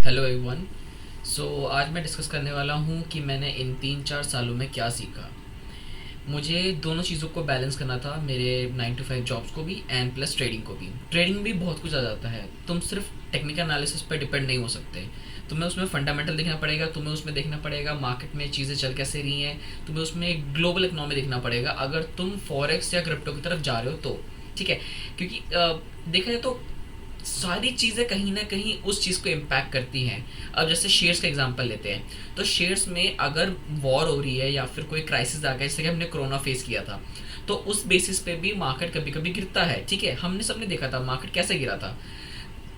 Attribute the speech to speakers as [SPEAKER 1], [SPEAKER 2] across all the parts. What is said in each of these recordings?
[SPEAKER 1] Hello everyone. आज मैं discuss करने वाला हूँ कि मैंने इन 3-4 सालों में क्या सीखा। मुझे दोनों चीज़ों को बैलेंस करना था, मेरे 9 to 5 जॉब्स को भी एंड प्लस ट्रेडिंग को भी। ट्रेडिंग भी बहुत कुछ आ जाता है, तुम सिर्फ टेक्निकल एनालिसिस पर डिपेंड नहीं हो सकते। तुम्हें उसमें फंडामेंटल देखना पड़ेगा, तुम्हें उसमें देखना पड़ेगा मार्केट में चीज़ें चल कैसे रही हैं, तुम्हें उसमें ग्लोबल इकनॉमी देखना पड़ेगा अगर तुम फॉरेक्स या क्रिप्टो की तरफ जा रहे हो तो। ठीक है, क्योंकि देखा जाए तो सारी चीज़ें कहीं ना कहीं उस चीज़ को इम्पैक्ट करती हैं। अब जैसे शेयर्स का एग्जांपल लेते हैं, तो शेयर्स में अगर वॉर हो रही है या फिर कोई क्राइसिस आ गया, जैसे कि हमने कोरोना फेस किया था, तो उस बेसिस पे भी मार्केट कभी कभी गिरता है। ठीक है, हमने सबने देखा था मार्केट कैसे गिरा था।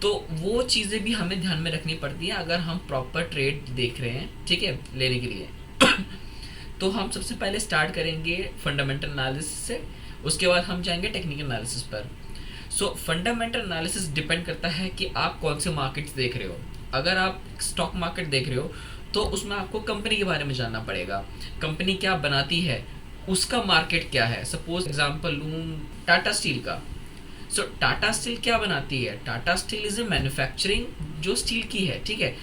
[SPEAKER 1] तो वो चीज़ें भी हमें ध्यान में रखनी पड़ती है अगर हम प्रॉपर ट्रेड देख रहे हैं, ठीक है, लेने के लिए। तो हम सबसे पहले स्टार्ट करेंगे फंडामेंटल एनालिसिस से, उसके बाद हम जाएंगे टेक्निकल एनालिसिस पर। फंडामेंटल एनालिसिस डिपेंड करता है कि आप कौन से मार्केट्स देख रहे हो। अगर आप स्टॉक मार्केट देख रहे हो तो उसमें आपको कंपनी के बारे में जानना पड़ेगा, कंपनी क्या बनाती है, उसका मार्केट क्या है। सपोज एग्जांपल लूँ टाटा स्टील का। टाटा स्टील क्या बनाती है? Tata steel is a manufacturing जो स्टील की है, ठीक है।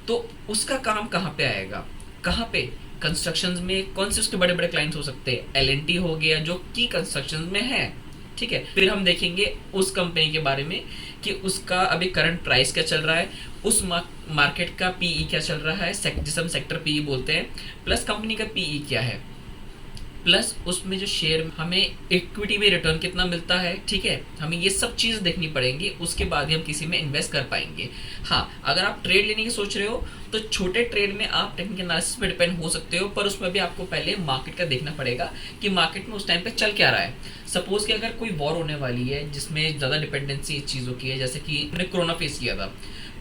[SPEAKER 1] तो उसका काम कहाँ पे आएगा, कहाँ पे? कंस्ट्रक्शन में कौन से उसके बड़े बड़े क्लाइंट्स हो सकते हैं? एल हो गया जो कि कंस्ट्रक्शन में है, ठीक है। फिर हम देखेंगे उस कंपनी के बारे में कि उसका अभी करंट प्राइस क्या चल रहा है, उस मार्केट का पीई क्या चल रहा है, जिसे हम सेक्टर पीई बोलते हैं, प्लस कंपनी का पीई क्या है, प्लस उसमें जो शेयर हमें इक्विटी में रिटर्न कितना मिलता है। ठीक है, हमें ये सब चीज़ देखनी पड़ेंगी, उसके बाद ही हम किसी में इन्वेस्ट कर पाएंगे। हाँ, अगर आप ट्रेड लेने की सोच रहे हो तो छोटे ट्रेड में आप टेक्निकल एनालिसिस पे डिपेंड हो सकते हो, पर उसमें भी आपको पहले मार्केट का देखना पड़ेगा कि मार्केट में उस टाइम पे चल क्या रहा है। सपोज कि अगर कोई वॉर होने वाली है जिसमें ज़्यादा डिपेंडेंसी इस चीज़ों की है, जैसे कि हमने कोरोना फेस किया था।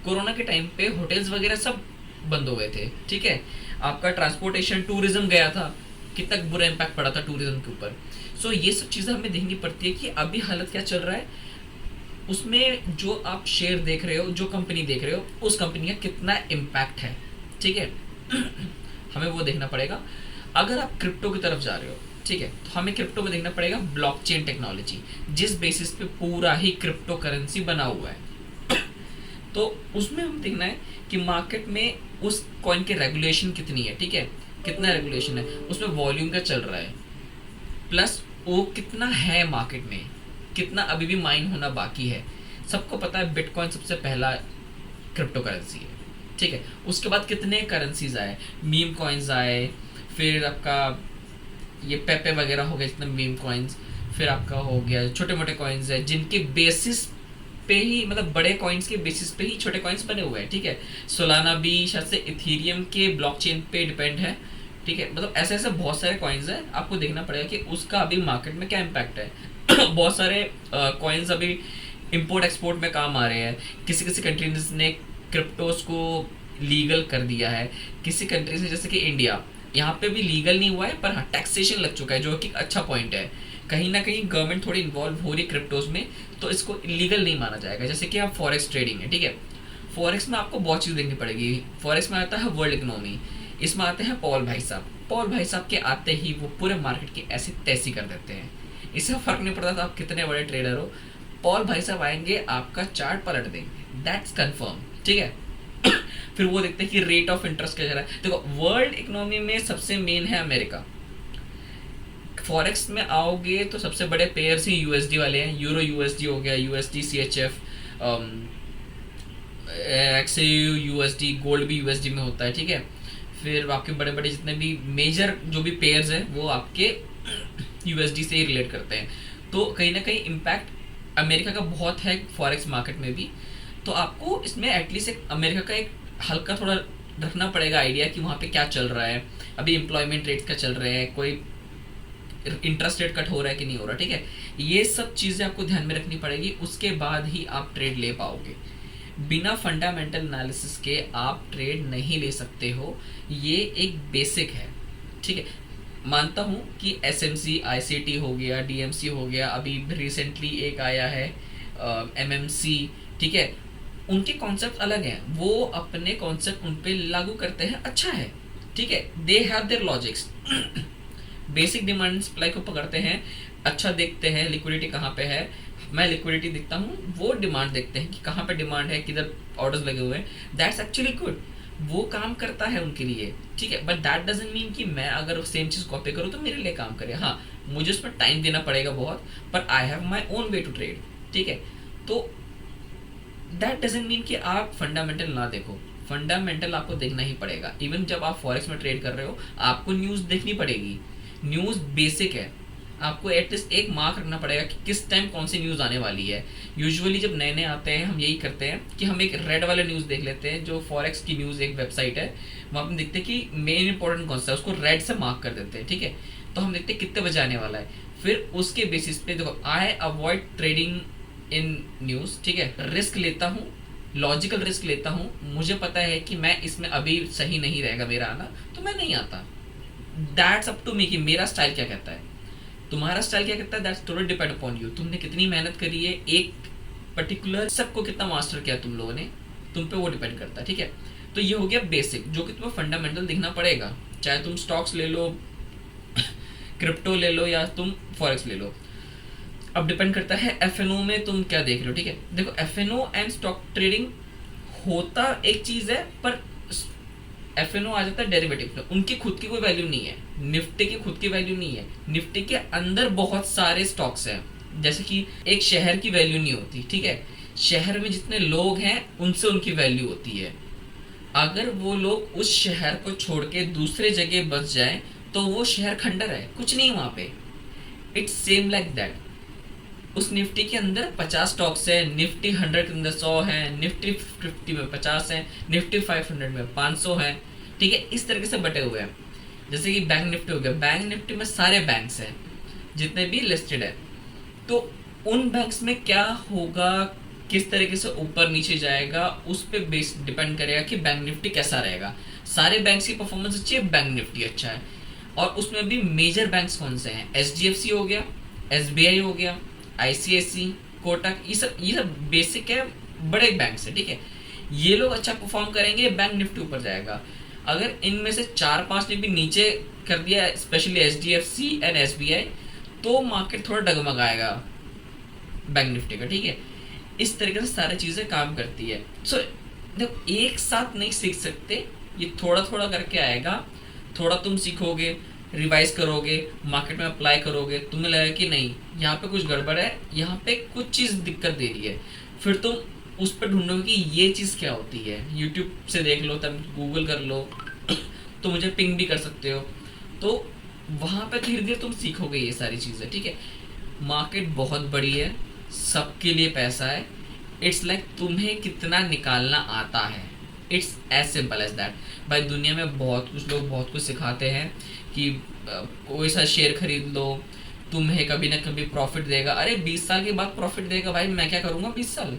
[SPEAKER 1] कोरोना के टाइम पे होटल्स वगैरह सब बंद हो गए थे, ठीक है। आपका ट्रांसपोर्टेशन, टूरिज्म गया था, कितना बुरा इम्पैक्ट पड़ा था टूरिज्म के ऊपर। ये सब चीज़ें हमें देखनी पड़ती है कि अभी हालत क्या चल रहा है, उसमें जो आप शेयर देख रहे हो, जो कंपनी देख रहे हो, उस कंपनी का कितना इम्पैक्ट है, ठीक है। हमें वो देखना पड़ेगा। अगर आप क्रिप्टो की तरफ जा रहे हो, ठीक है, तो हमें क्रिप्टो में देखना पड़ेगा ब्लॉकचेन टेक्नोलॉजी, जिस बेसिस पे पूरा ही क्रिप्टो करेंसी बना हुआ है। तो उसमें हम देखना है कि मार्केट में उस कॉइन के रेगुलेशन कितनी है, ठीक है, कितना रेगुलेशन है, उसमें वॉल्यूम क्या चल रहा है, प्लस वो कितना है मार्केट में, कितना अभी भी माइन होना बाकी है। सबको पता है बिटकॉइन सबसे पहला क्रिप्टो करेंसी है, ठीक है। उसके बाद कितने करेंसीज आए, मीम कॉइन्स आए, फिर आपका ये पेपे वगैरह हो गए जितने मीम कॉइन्स, फिर आपका हो गया छोटे मोटे कॉइन्स है जिनके बेसिस पे ही, मतलब बड़े कॉइन्स के बेसिस पे ही छोटे कॉइन्स बने हुए हैं, ठीक है। सोलाना भी शायद से इथीरियम के ब्लॉकचेन पे डिपेंड है, ठीक है। मतलब ऐसे ऐसे बहुत सारे कॉइन्स हैं, आपको देखना पड़ेगा कि उसका अभी मार्केट में क्या इम्पैक्ट है। बहुत सारे कॉइन्स अभी इंपोर्ट एक्सपोर्ट में काम आ रहे हैं। किसी किसी कंट्रीज ने क्रिप्टोज को लीगल कर दिया है, किसी कंट्रीज ने, जैसे कि इंडिया, यहाँ पे भी लीगल नहीं हुआ है पर हाँ टैक्सेशन लग चुका है, जो कि अच्छा पॉइंट है। कहीं ना कहीं गवर्नमेंट थोड़ी इन्वॉल्व हो रही है क्रिप्टोज में, तो इसको इलीगल नहीं माना जाएगा। जैसे कि आप फॉरेक्स ट्रेडिंग है, ठीक है। फॉरेक्स में आपको बहुत चीज़ देखनी पड़ेगी। फॉरेक्स में आता है वर्ल्ड इकोनॉमी, इसमें आते हैं पॉल भाई साहब। पॉल भाई साहब के आते ही वो पूरे मार्केट की ऐसी तैसी कर देते हैं, इससे फर्क नहीं पड़ता था आप कितने बड़े ट्रेडर हो, पॉल भाई साहब आएंगे आपका चार्ट पलट देंगे, दैट्स कंफर्म, ठीक है। फिर वो देखते हैं कि रेट ऑफ इंटरेस्ट क्या चल रहा है। देखो, वर्ल्ड इकोनॉमी में सबसे मेन है अमेरिका। फॉरेक्स में आओगे तो सबसे बड़े पेयर्स ही यूएसडी वाले हैं। यूरो यूएसडी हो गया, यूएसडी सीएचएफ, एक्सयू यूएसडी, गोल्ड भी यूएसडी में होता है, ठीक है। फिर आपके बड़े बड़े जितने भी मेजर जो भी पेयर्स हैं वो आपके यूएसडी से ही रिलेट करते हैं। तो कहीं ना कहीं इम्पैक्ट अमेरिका का बहुत है फॉरेक्स मार्केट में भी। तो आपको इसमें एटलीस्ट एक अमेरिका का एक हल्का थोड़ा रखना पड़ेगा आइडिया कि वहाँ पे क्या चल रहा है, अभी एम्प्लॉयमेंट रेट्स क्या चल रहे हैं, कोई इंटरेस्ट रेट कट हो रहा है कि नहीं हो रहा, ठीक है। ये सब चीज़ें आपको ध्यान में रखनी पड़ेगी, उसके बाद ही आप ट्रेड ले पाओगे। बिना फंडामेंटल एनालिसिस के आप ट्रेड नहीं ले सकते हो, ये एक बेसिक है, ठीक है। मानता हूँ कि एसएमसी, आईसीटी हो गया, डीएमसी हो गया, अभी रिसेंटली एक आया है एमएमसी, ठीक है। उनके कॉन्सेप्ट अलग हैं, वो अपने कॉन्सेप्ट उन पे लागू करते हैं, अच्छा है, ठीक है। They have their logics. Basic demand supply को पकड़ते हैं, अच्छा देखते हैं लिक्विडिटी कहाँ पे है, मैं लिक्विडिटी देखता हूँ, वो डिमांड देखते हैं कि कहाँ पे डिमांड है, किधर ऑर्डर्स लगे हुए हैं। दैट्स एक्चुअली गुड, वो काम करता है उनके लिए, ठीक है। बट दैट डजंट मीन कि मैं अगर सेम चीज़ कॉपी करूँ तो मेरे लिए काम करे। हाँ, मुझे उसमें टाइम देना पड़ेगा बहुत, पर I have my own way to trade, ठीक है। तो दैट डजंट मीन कि आप फंडामेंटल ना देखो, फंडामेंटल आपको देखना ही पड़ेगा। इवन जब आप फॉरेक्स में ट्रेड कर रहे हो, आपको न्यूज़ देखनी पड़ेगी। न्यूज़ बेसिक है, आपको एटलीस्ट एक मार्क रखना पड़ेगा कि किस टाइम कौन सी न्यूज़ आने वाली है। यूजुअली जब नए नए आते हैं हम यही करते हैं कि हम एक रेड वाला न्यूज़ देख लेते हैं, जो फॉरेक्स की न्यूज़ एक वेबसाइट है, वहाँ पर देखते हैं कि मेन इंपॉर्टेंट कौन सा है, उसको रेड से मार्क कर देते हैं, ठीक है। तो हम देखते हैं कितने बजे आने वाला है, फिर उसके बेसिस पे देखो, I avoid trading in news, ठीक है। रिस्क लेता हूँ, लॉजिकल रिस्क लेता हूँ, मुझे पता है कि मैं इसमें अभी सही नहीं रहेगा मेरा आना, तो मैं नहीं आता। दैट्स अप टू मी कि मेरा स्टाइल क्या कहता है, तुम्हारा स्टाइल क्या कहता है, that's totally depend upon you. तुमने कितनी मेहनत करी है, एक पर्टिकुलर सबको कितना मास्टर किया तुम लोगों ने, तुम पे वो डिपेंड करता है, ठीक है। तो ये हो गया बेसिक, जो कि तुम्हें फंडामेंटल दिखना पड़ेगा, चाहे तुम स्टॉक्स ले लो, क्रिप्टो ले लो, या तुम फॉरेक्स ले लो। अब डिपेंड करता है एफएनओ में तुम क्या देख रहे हो, ठीक है। देखो, एफएनओ एंड स्टॉक ट्रेडिंग होता एक चीज है, पर एफएनओ आ जाता है डेरिवेटिव में, उनकी खुद की कोई वैल्यू नहीं है, निफ्टी की खुद की वैल्यू नहीं है। निफ्टी के अंदर बहुत सारे स्टॉक्स हैं, जैसे कि एक शहर की वैल्यू नहीं होती, ठीक है। शहर में जितने लोग हैं उनसे उनकी वैल्यू होती है। अगर वो लोग उस शहर को छोड़ के दूसरे जगह बस जाए तो वो शहर खंडर है, कुछ नहीं वहां पे। It's same like that. उस निफ्टी के अंदर 50 स्टॉक्स है, निफ्टी 100 के अंदर 100 है, निफ्टी 50 में 50 है, निफ्टी 500 में 500 है, ठीक है। इस तरीके से बटे हुए हैं। जैसे कि बैंक निफ्टी हो गया, बैंक निफ्टी में सारे बैंक्स हैं जितने भी लिस्टेड है, तो उन बैंक्स में क्या होगा, किस तरीके से ऊपर नीचे जाएगा, उस पर बेस डिपेंड करेगा कि बैंक निफ्टी कैसा रहेगा। सारे बैंक्स की परफॉर्मेंस अच्छी है, बैंक निफ्टी अच्छा है। और उसमें भी मेजर बैंक्स कौन से हैं, एचडीएफसी हो गया, एसबीआई हो गया, आईसीआईसी, कोटक, ये सब बेसिक है, बड़े बैंक है, ठीक है। ये लोग अच्छा परफॉर्म करेंगे, बैंक निफ्टी ऊपर जाएगा। अगर इनमें से 4-5 ने भी नीचे कर दिया, स्पेशली एचडीएफसी एंड एसबीआई, तो मार्केट थोड़ा डगमगाएगा बैंक निफ्टी का, ठीक है। इस तरीके से सारी चीज़ें काम करती है। सो देखो, एक साथ नहीं सीख सकते, ये थोड़ा थोड़ा करके आएगा। थोड़ा तुम सीखोगे, रिवाइज करोगे, मार्केट में अप्लाई करोगे, तुम्हें लगेगा कि नहीं यहाँ पे कुछ गड़बड़ है, यहाँ पे कुछ चीज़ दिक्कत दे रही है, फिर तुम उस पर ढूंढोगे कि ये चीज़ क्या होती है। यूट्यूब से देख लो, तब गूगल कर लो, तो मुझे पिंग भी कर सकते हो। तो वहाँ पे धीरे धीरे तुम सीखोगे ये सारी चीज़ें, ठीक है। मार्केट बहुत बड़ी है, सबके लिए पैसा है। इट्स लाइक तुम्हें कितना निकालना आता है, it's as simple as that. भाई दुनिया में बहुत कुछ लोग बहुत कुछ सिखाते हैं कि कोई सा शेयर खरीद लो, तुम्हें कभी ना कभी प्रॉफिट देगा। अरे 20 साल के बाद प्रॉफिट देगा, भाई मैं क्या करूँगा 20 साल,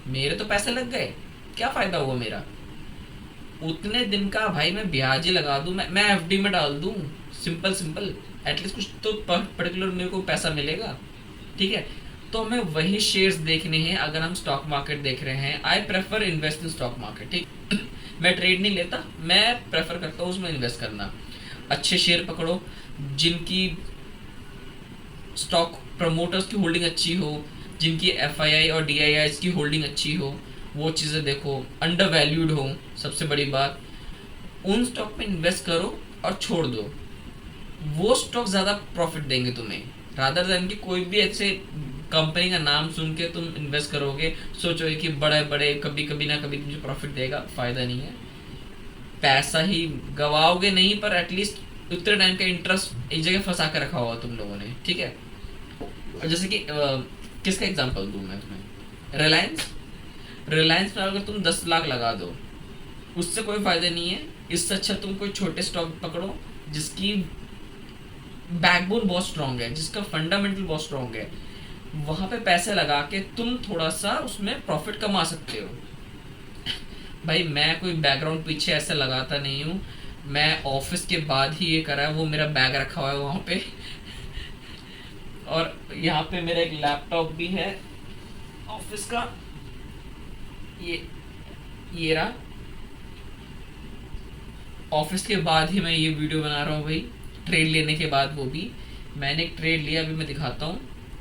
[SPEAKER 1] मेरे तो पैसे लग गए, क्या फ़ायदा हुआ मेरा। उतने दिन का भाई मैं ब्याज ही लगा दूँ, मैं एफडी में डाल दूँ, सिंपल सिंपल, एटलीस्ट कुछ तो पर्टिकुलर मेरे को पैसा मिलेगा, ठीक है। तो हमें वही शेयर्स देखने हैं अगर हम स्टॉक मार्केट देख रहे हैं। I prefer invest in stock market, ठीक। मैं ट्रेड नहीं लेता, मैं प्रेफर करता हूँ उसमें इन्वेस्ट करना। अच्छे शेयर पकड़ो जिनकी स्टॉक प्रमोटर्स की होल्डिंग अच्छी हो, जिनकी एफआईआई और डीआईआई की होल्डिंग अच्छी हो, वो चीज़ें देखो, अंडर वैल्यूड हो, सबसे बड़ी बात, उन स्टॉक में इन्वेस्ट करो और छोड़ दो। वो स्टॉक ज़्यादा प्रॉफिट देंगे तुम्हें, रादर देन कि कोई भी ऐसे कंपनी का नाम सुन के तुम इन्वेस्ट करोगे, सोचोगे कि बड़े बड़े कभी कभी ना कभी तुझे प्रॉफिट देगा, फ़ायदा नहीं है। पैसा ही गवाओगे नहीं, पर एटलीस्ट उतने टाइम का इंटरेस्ट एक जगह फंसा कर रखा हुआ तुम लोगों ने, ठीक है। और जैसे कि किसका एग्जांपल दूं मैं तुम्हें, रिलायंस। रिलायंस में अगर तुम 10 लाख लगा दो, उससे कोई फ़ायदा नहीं है। इससे अच्छा तुम कोई छोटे स्टॉक पकड़ो जिसकी बैकबोन बहुत स्ट्रांग है, जिसका फंडामेंटल बहुत स्ट्रांग है, वहाँ पे पैसे लगा के तुम थोड़ा सा उसमें प्रॉफिट कमा सकते हो। भाई मैं कोई बैकग्राउंड पीछे ऐसे लगाता नहीं हूँ, मैं ऑफिस के बाद ही ये करा है। वो मेरा बैग रखा हुआ है वहाँ पे और यहाँ पे मेरा एक लैपटॉप भी है ऑफिस का, ये रहा। ऑफिस के बाद ही मैं ये वीडियो बना रहा हूँ भाई, ट्रेड लेने के बाद। वो भी मैंने एक ट्रेड लिया, अभी मैं दिखाता हूँ।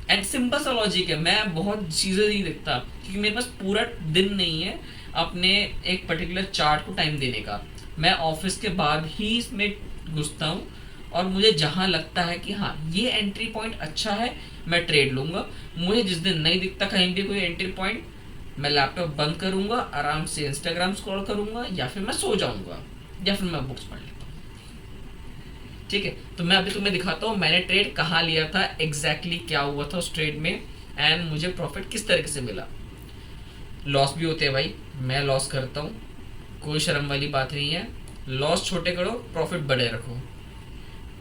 [SPEAKER 1] एंड सिंपल सा लॉजिक है, मैं बहुत चीज़ें नहीं देखता क्योंकि मेरे पास पूरा दिन नहीं है अपने एक पर्टिकुलर चार्ट को टाइम देने का। मैं ऑफिस के बाद ही इसमें घुसता हूँ और मुझे जहाँ लगता है कि हाँ ये एंट्री पॉइंट अच्छा है, मैं ट्रेड लूँगा। मुझे जिस दिन नहीं दिखता कहीं भी कोई एंट्री पॉइंट, मैं लैपटॉप बंद करूँगा, आराम से इंस्टाग्राम स्क्रॉल करूँगा, या फिर मैं सो जाऊँगा, या फिर मैं बुक्स पढ़ लेता हूँ। ठीक है, तो मैं अभी तुम्हें दिखाता हूँ मैंने ट्रेड कहाँ लिया था, एग्जैक्टली क्या हुआ था उस ट्रेड में, एंड मुझे प्रॉफिट किस तरीके से मिला। लॉस भी होते हैं भाई, मैं लॉस करता हूँ, कोई शर्म वाली बात नहीं है। लॉस छोटे करो, प्रॉफिट बड़े रखो।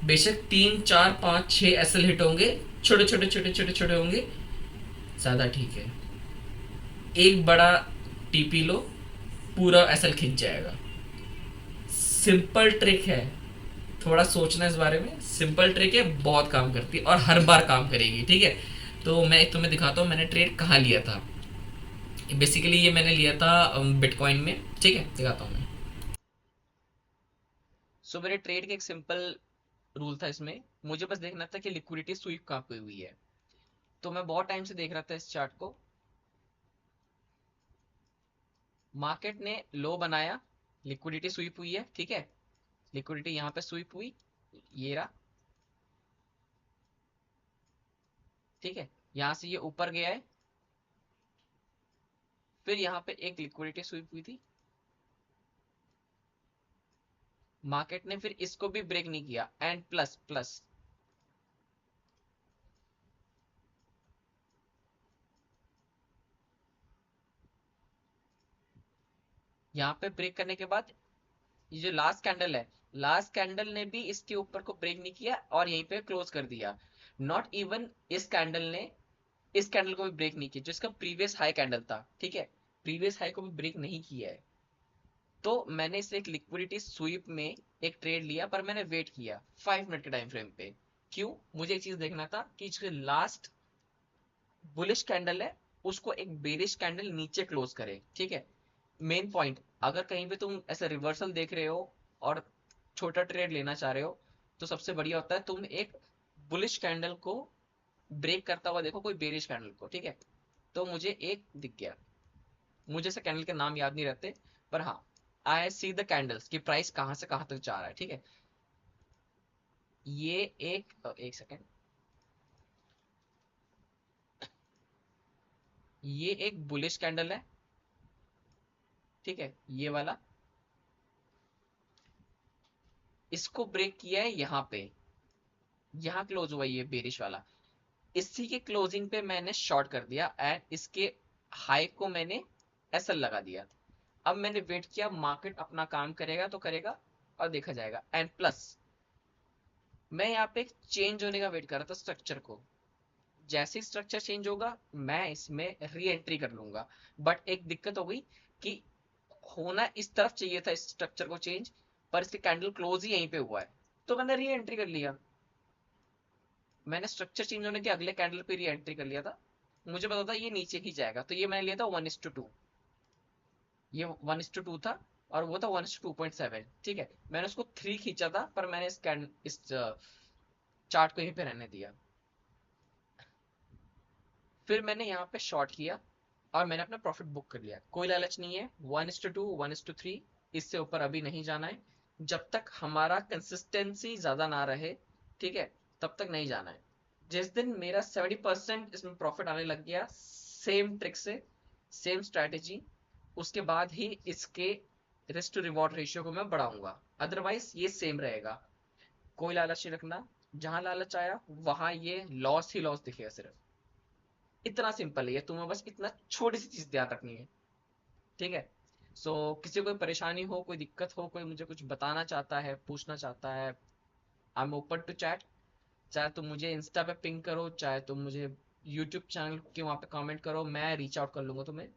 [SPEAKER 1] बेशक 3 4 5 6 एसएल हिट होंगे, छोटे छोटे छोटे छोटे छोटे होंगे, ज़्यादा ठीक है। एक बड़ा टीपी लो, पूरा एसएल खिंच जाएगा। सिंपल ट्रिक है, थोड़ा सोचना इस बारे में। सिंपल ट्रिक है, बहुत काम करती है और हर बार काम करेगी। ठीक है, तो मैं तुम्हें दिखाता हूँ मैंने ट्रेड कहाँ लिया था। बेसिकली ये मैंने लिया था बिटकॉइन में। ठीक है, दिखाता हूँ मैं। सो मेरे ट्रेड का एक सिंपल रूल था इसमें, मुझे बस देखना था कि लिक्विडिटी स्वीप कहाँ पे हुई है। तो मैं बहुत टाइम से देख रहा था इस चार्ट को। मार्केट ने लो बनाया, लिक्विडिटी स्वीप हुई है। ठीक है, लिक्विडिटी यहाँ पे स्वीप हुई, ये रहा। ठीक है, यहाँ से ये ऊपर गया है, फिर यहाँ पे एक लिक्विडिटी स्वीप हुई थी। मार्केट ने फिर इसको भी ब्रेक नहीं किया, एंड प्लस प्लस यहाँ पे ब्रेक करने के बाद ये जो लास्ट कैंडल है, लास्ट कैंडल ने भी इसके ऊपर को ब्रेक नहीं किया और यहीं पे क्लोज कर दिया। नॉट इवन इस कैंडल ने इस कैंडल को भी ब्रेक नहीं किया जो इसका प्रीवियस हाई कैंडल था। ठीक है, प्रीवियस हाई को भी ब्रेक नहीं किया है। तो मैंने इसे एक लिक्विडिटी स्वीप में एक ट्रेड लिया, पर मैंने वेट किया 5 मिनट के टाइम फ्रेम पे। क्यों? मुझे एक चीज देखना था कि जो लास्ट बुलिश कैंडल है उसको एक बेरिश कैंडल नीचे क्लोज करे। ठीक है, मेन पॉइंट, अगर कहीं पे तुम ऐसे रिवर्सल देख रहे हो और छोटा ट्रेड लेना चाह रहे हो, तो सबसे बढ़िया होता है तुम एक बुलिश कैंडल को ब्रेक करता हुआ देखो, कोई बेरिश कैंडल को। ठीक है, तो मुझे एक दिख गया, मुझे से कैंडल के नाम याद नहीं रहते, पर हाँ, आई सी द कैंडल्स की प्राइस कहां से कहां तक जा रहा है। ठीक है, ये एक सेकेंड, ये एक बुलिश कैंडल है। ठीक है, ये वाला, इसको ब्रेक किया है यहाँ पे, यहाँ क्लोज हुआ ये बेरिश वाला। इसी के क्लोजिंग पे मैंने शॉर्ट कर दिया एंड इसके हाई को मैंने एसएल लगा दिया। अब मैंने वेट किया मार्केट अपना काम करेगा तो करेगा और देखा जाएगा। एंड प्लस मैं यहाँ पे चेंज होने का वेट कर रहा था स्ट्रक्चर को। जैसे ही स्ट्रक्चर चेंज होगा मैं इसमें री एंट्री कर लूंगा। बट एक दिक्कत हो गई कि होना इस तरफ चाहिए था इस स्ट्रक्चर को चेंज, पर इसके कैंडल क्लोज ही यहीं पे हुआ है, तो मैंने री एंट्री कर लिया। मैंने स्ट्रक्चर चेंज होने के अगले कैंडल पे री एंट्री कर लिया था। मुझे पता था ये नीचे ही जाएगा, तो ये मैंने लिया था 1:2। ये 1:2 था और वो था 1:2.7। ठीक है, मैंने उसको 3 खींचा था, पर मैंने इस चार्ट को यहीं पे रहने दिया। फिर मैंने यहाँ पे शॉर्ट किया और मैंने अपना प्रॉफिट बुक कर लिया। कोई लालच नहीं है, 1:2 1:3, इससे ऊपर अभी नहीं जाना है जब तक हमारा कंसिस्टेंसी ज्यादा ना रहे। ठीक है, तब तक नहीं जाना है। जिस दिन मेरा 70% इसमें प्रॉफिट आने लग गया, सेम ट्रिक से, सेम स्ट्रैटेजी, उसके बाद ही इसके रिस्क टू रिवॉर्ड रेशियो को मैं बढ़ाऊंगा। अदरवाइज ये सेम रहेगा। कोई लालच नहीं रखना, जहां लालच आया वहां ये लॉस ही लॉस दिखेगा सिर्फ। इतना सिंपल है, तुम्हें बस इतना छोटी सी चीज ध्यान रखनी है। ठीक है, किसी को कोई परेशानी हो, कोई दिक्कत हो, कोई मुझे कुछ बताना चाहता है, पूछना चाहता है, I am open to chat. चाहे तुम मुझे इंस्टा पे पिंग करो, चाहे तुम मुझे यूट्यूब चैनल के वहां पे कमेंट करो, मैं रीच आउट कर लूंगा तुम्हें।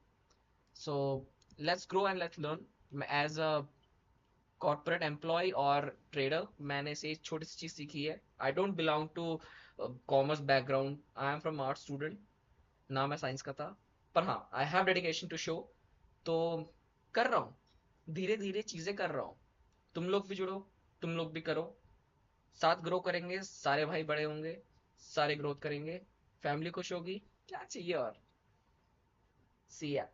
[SPEAKER 1] So let's grow and let's learn. As a corporate employee और ट्रेडर मैंने से छोटी सी चीज सीखी है। I don't belong to commerce background, I am from art student, ना मैं साइंस का था। पर हाँ, I have dedication to show. तो कर रहा हूँ, धीरे धीरे चीजें कर रहा हूँ। तुम लोग भी जुड़ो, तुम लोग भी करो, साथ ग्रो करेंगे, सारे भाई बड़े होंगे, सारे ग्रोथ करेंगे। फैमिली खुश होगी, क्या चाहिए और। सी या।